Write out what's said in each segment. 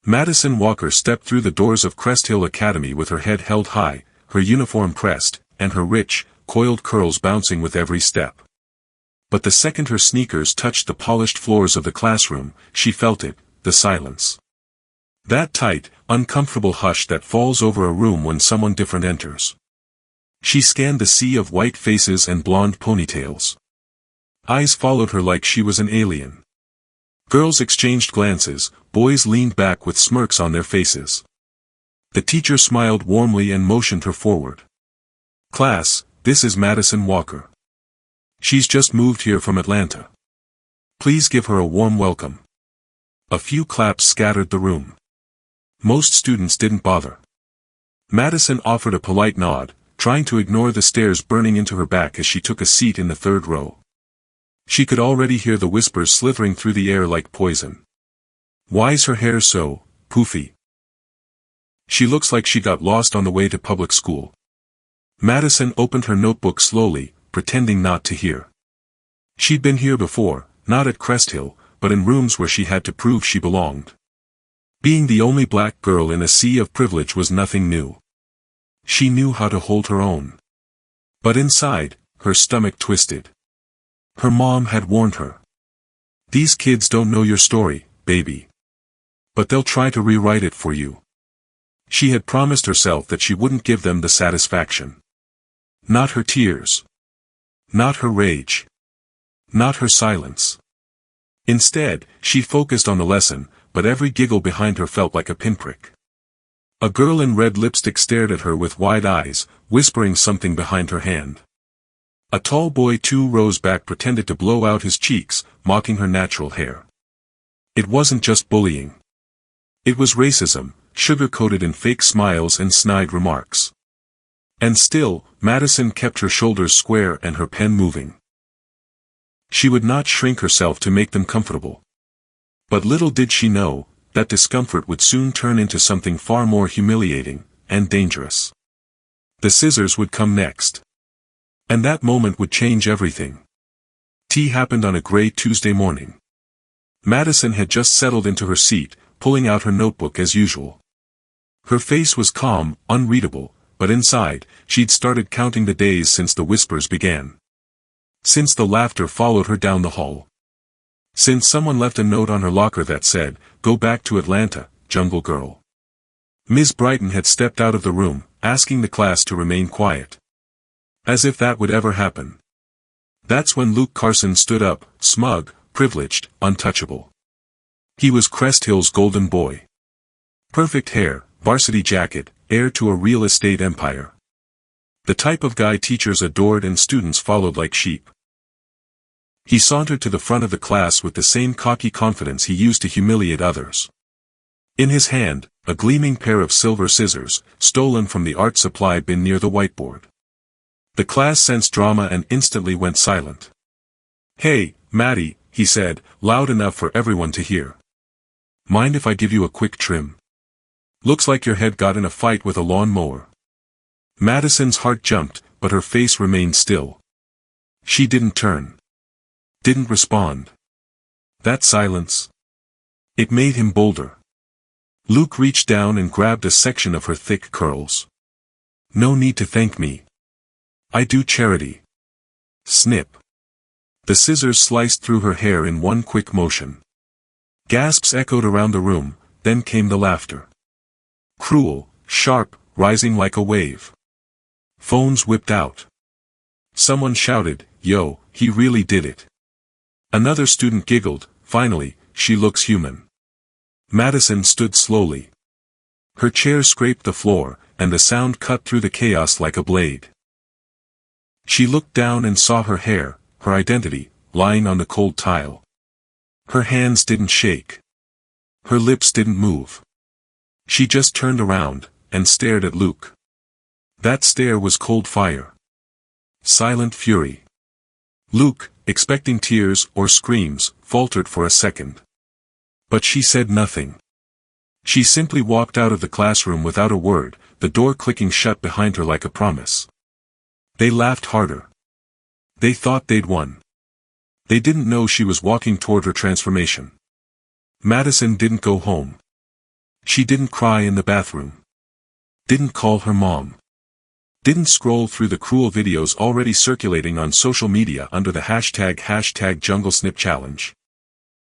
Madison Walker stepped through the doors of Crest Hill Academy with her head held high, her uniform pressed, and her rich, coiled curls bouncing with every step. But the second her sneakers touched the polished floors of the classroom, she felt it, the silence. That tight, uncomfortable hush that falls over a room when someone different enters. She scanned the sea of white faces and blonde ponytails. Eyes followed her like she was an alien. Girls exchanged glances, boys leaned back with smirks on their faces. The teacher smiled warmly and motioned her forward. "Class, this is Madison Walker. She's just moved here from Atlanta. Please give her a warm welcome." A few claps scattered the room. Most students didn't bother. Madison offered a polite nod, trying to ignore the stares burning into her back as she took a seat in the third row. She could already hear the whispers slithering through the air like poison. "Why's her hair so poofy? She looks like she got lost on the way to public school." Madison opened her notebook slowly, pretending not to hear. She'd been here before, not at Crest Hill, but in rooms where she had to prove she belonged. Being the only black girl in a sea of privilege was nothing new. She knew how to hold her own. But inside, her stomach twisted. Her mom had warned her. "These kids don't know your story, baby. But they'll try to rewrite it for you." She had promised herself that she wouldn't give them the satisfaction. Not her tears. Not her rage. Not her silence. Instead, she focused on the lesson, but every giggle behind her felt like a pinprick. A girl in red lipstick stared at her with wide eyes, whispering something behind her hand. A tall boy 2 rows back pretended to blow out his cheeks, mocking her natural hair. It wasn't just bullying. It was racism, sugar-coated in fake smiles and snide remarks. And still, Madison kept her shoulders square and her pen moving. She would not shrink herself to make them comfortable. But little did she know, that discomfort would soon turn into something far more humiliating and dangerous. The scissors would come next. And that moment would change everything. Tea happened on a gray Tuesday morning. Madison had just settled into her seat, pulling out her notebook as usual. Her face was calm, unreadable, but inside, she'd started counting the days since the whispers began. Since the laughter followed her down the hall. Since someone left a note on her locker that said, "Go back to Atlanta, Jungle Girl." Ms. Brighton had stepped out of the room, asking the class to remain quiet. As if that would ever happen. That's when Luke Carson stood up, smug, privileged, untouchable. He was Crest Hill's golden boy. Perfect hair, varsity jacket, heir to a real estate empire. The type of guy teachers adored and students followed like sheep. He sauntered to the front of the class with the same cocky confidence he used to humiliate others. In his hand, a gleaming pair of silver scissors, stolen from the art supply bin near the whiteboard. The class sensed drama and instantly went silent. "Hey, Maddie," he said, loud enough for everyone to hear. "Mind if I give you a quick trim? Looks like your head got in a fight with a lawn mower." Madison's heart jumped, but her face remained still. She didn't turn. Didn't respond. That silence. It made him bolder. Luke reached down and grabbed a section of her thick curls. "No need to thank me. I do charity." Snip. The scissors sliced through her hair in one quick motion. Gasps echoed around the room, then came the laughter. Cruel, sharp, rising like a wave. Phones whipped out. Someone shouted, "Yo, he really did it." Another student giggled, "Finally, she looks human." Madison stood slowly. Her chair scraped the floor, and the sound cut through the chaos like a blade. She looked down and saw her hair, her identity, lying on the cold tile. Her hands didn't shake. Her lips didn't move. She just turned around, and stared at Luke. That stare was cold fire. Silent fury. Luke, expecting tears or screams, faltered for a second. But she said nothing. She simply walked out of the classroom without a word, the door clicking shut behind her like a promise. They laughed harder. They thought they'd won. They didn't know she was walking toward her transformation. Madison didn't go home. She didn't cry in the bathroom. Didn't call her mom. Didn't scroll through the cruel videos already circulating on social media under the hashtag #JungleSnip Challenge.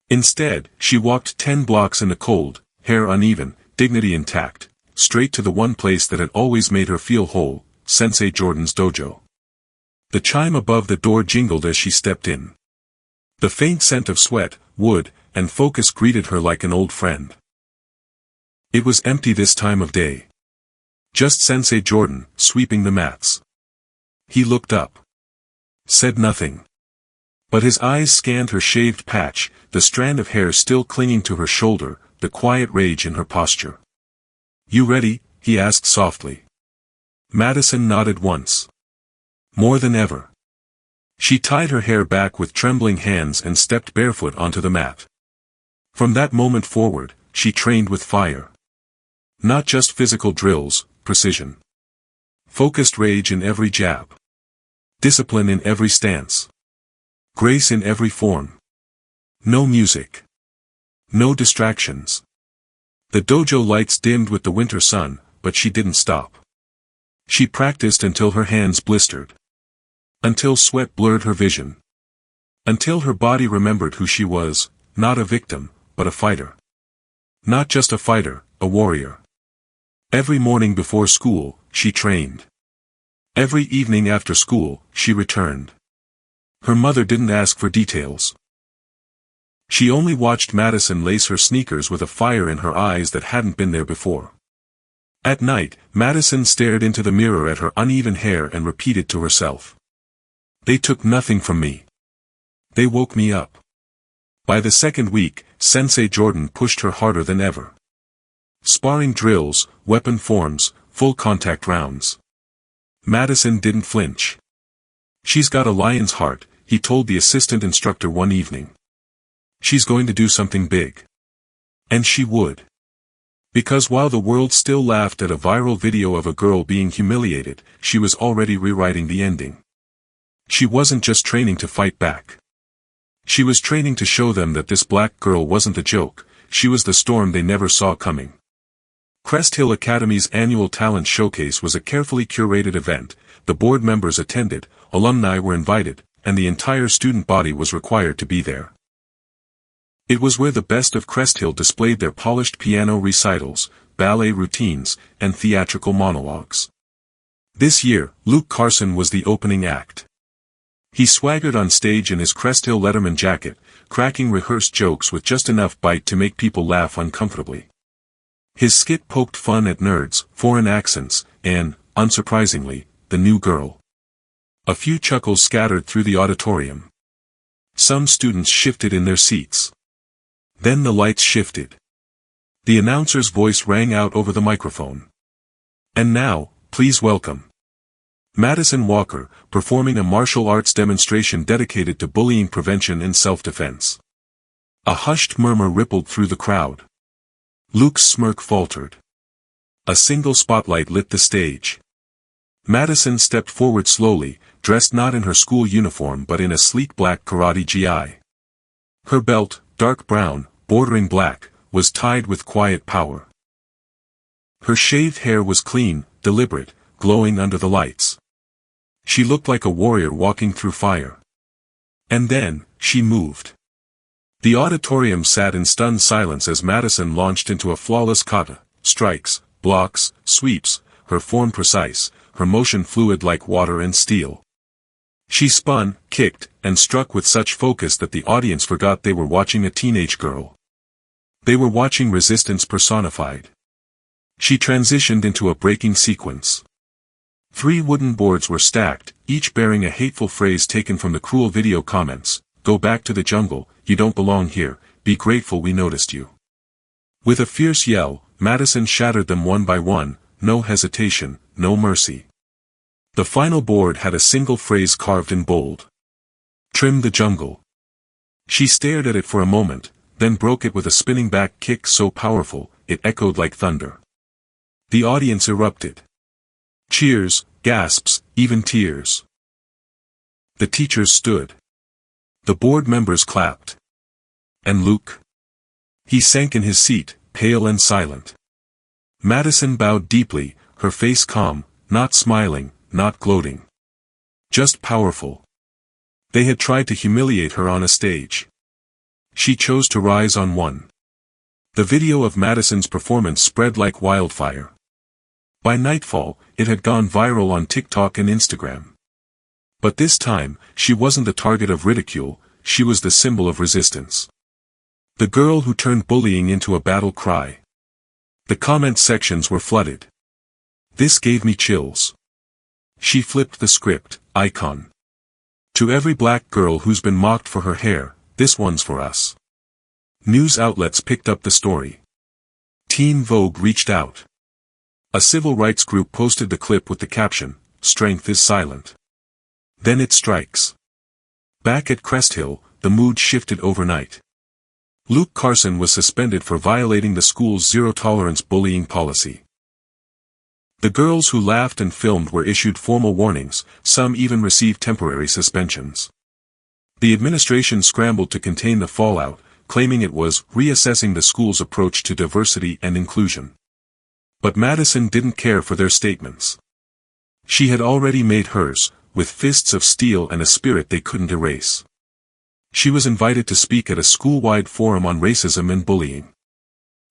Instead, she walked 10 blocks in the cold, hair uneven, dignity intact, straight to the one place that had always made her feel whole, Sensei Jordan's dojo. The chime above the door jingled as she stepped in. The faint scent of sweat, wood, and focus greeted her like an old friend. It was empty this time of day. Just Sensei Jordan, sweeping the mats. He looked up. Said nothing. But his eyes scanned her shaved patch, the strand of hair still clinging to her shoulder, the quiet rage in her posture. "You ready?" he asked softly. Madison nodded once. More than ever. She tied her hair back with trembling hands and stepped barefoot onto the mat. From that moment forward, she trained with fire. Not just physical drills, precision. Focused rage in every jab. Discipline in every stance. Grace in every form. No music. No distractions. The dojo lights dimmed with the winter sun, but she didn't stop. She practiced until her hands blistered. Until sweat blurred her vision. Until her body remembered who she was, not a victim, but a fighter. Not just a fighter, a warrior. Every morning before school, she trained. Every evening after school, she returned. Her mother didn't ask for details. She only watched Madison lace her sneakers with a fire in her eyes that hadn't been there before. At night, Madison stared into the mirror at her uneven hair and repeated to herself. "They took nothing from me. They woke me up." By the second week, Sensei Jordan pushed her harder than ever. Sparring drills, weapon forms, full contact rounds. Madison didn't flinch. "She's got a lion's heart," he told the assistant instructor one evening. "She's going to do something big." And she would. Because while the world still laughed at a viral video of a girl being humiliated, she was already rewriting the ending. She wasn't just training to fight back. She was training to show them that this black girl wasn't a joke, she was the storm they never saw coming. Crest Hill Academy's annual talent showcase was a carefully curated event. The board members attended, alumni were invited, and the entire student body was required to be there. It was where the best of Crest Hill displayed their polished piano recitals, ballet routines, and theatrical monologues. This year, Luke Carson was the opening act. He swaggered on stage in his Crest Hill Letterman jacket, cracking rehearsed jokes with just enough bite to make people laugh uncomfortably. His skit poked fun at nerds, foreign accents, and, unsurprisingly, the new girl. A few chuckles scattered through the auditorium. Some students shifted in their seats. Then the lights shifted. The announcer's voice rang out over the microphone. "And now, please welcome Madison Walker, performing a martial arts demonstration dedicated to bullying prevention and self-defense." A hushed murmur rippled through the crowd. Luke's smirk faltered. A single spotlight lit the stage. Madison stepped forward slowly, dressed not in her school uniform but in a sleek black karate gi. Her belt, dark brown, bordering black, was tied with quiet power. Her shaved hair was clean, deliberate, glowing under the lights. She looked like a warrior walking through fire. And then, she moved. The auditorium sat in stunned silence as Madison launched into a flawless kata, strikes, blocks, sweeps, her form precise, her motion fluid like water and steel. She spun, kicked, and struck with such focus that the audience forgot they were watching a teenage girl. They were watching resistance personified. She transitioned into a breaking sequence. 3 wooden boards were stacked, each bearing a hateful phrase taken from the cruel video comments: "Go back to the jungle, you don't belong here, be grateful we noticed you." With a fierce yell, Madison shattered them one by one, no hesitation, no mercy. The final board had a single phrase carved in bold. "Trim the jungle." She stared at it for a moment, then broke it with a spinning back kick so powerful, it echoed like thunder. The audience erupted. Cheers, gasps, even tears. The teachers stood. The board members clapped. And Luke? He sank in his seat, pale and silent. Madison bowed deeply, her face calm, not smiling, not gloating. Just powerful. They had tried to humiliate her on a stage. She chose to rise on one. The video of Madison's performance spread like wildfire. By nightfall, it had gone viral on TikTok and Instagram. But this time, she wasn't the target of ridicule, she was the symbol of resistance. The girl who turned bullying into a battle cry. The comment sections were flooded. This gave me chills. She flipped the script, icon. To every black girl who's been mocked for her hair, this one's for us. News outlets picked up the story. Teen Vogue reached out. A civil rights group posted the clip with the caption, "Strength is silent." Then it strikes. Back at Crest Hill, the mood shifted overnight. Luke Carson was suspended for violating the school's zero-tolerance bullying policy. The girls who laughed and filmed were issued formal warnings, some even received temporary suspensions. The administration scrambled to contain the fallout, claiming it was reassessing the school's approach to diversity and inclusion. But Madison didn't care for their statements. She had already made hers, with fists of steel and a spirit they couldn't erase. She was invited to speak at a school-wide forum on racism and bullying.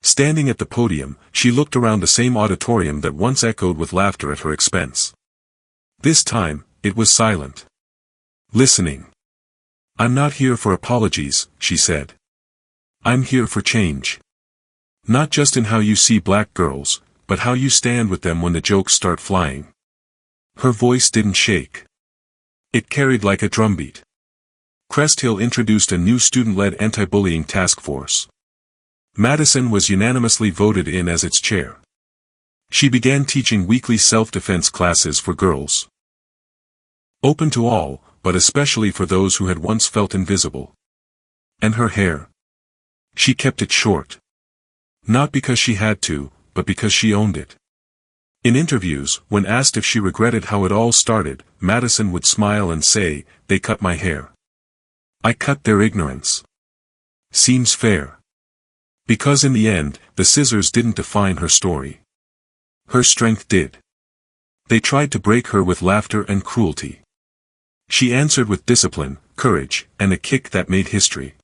Standing at the podium, she looked around the same auditorium that once echoed with laughter at her expense. This time, it was silent. Listening. "I'm not here for apologies," she said. "I'm here for change. Not just in how you see black girls, but how you stand with them when the jokes start flying." Her voice didn't shake. It carried like a drumbeat. Crest Hill introduced a new student-led anti-bullying task force. Madison was unanimously voted in as its chair. She began teaching weekly self-defense classes for girls. Open to all, but especially for those who had once felt invisible. And her hair. She kept it short. Not because she had to, but because she owned it. In interviews, when asked if she regretted how it all started, Madison would smile and say, "They cut my hair. I cut their ignorance. Seems fair." Because in the end, the scissors didn't define her story. Her strength did. They tried to break her with laughter and cruelty. She answered with discipline, courage, and a kick that made history.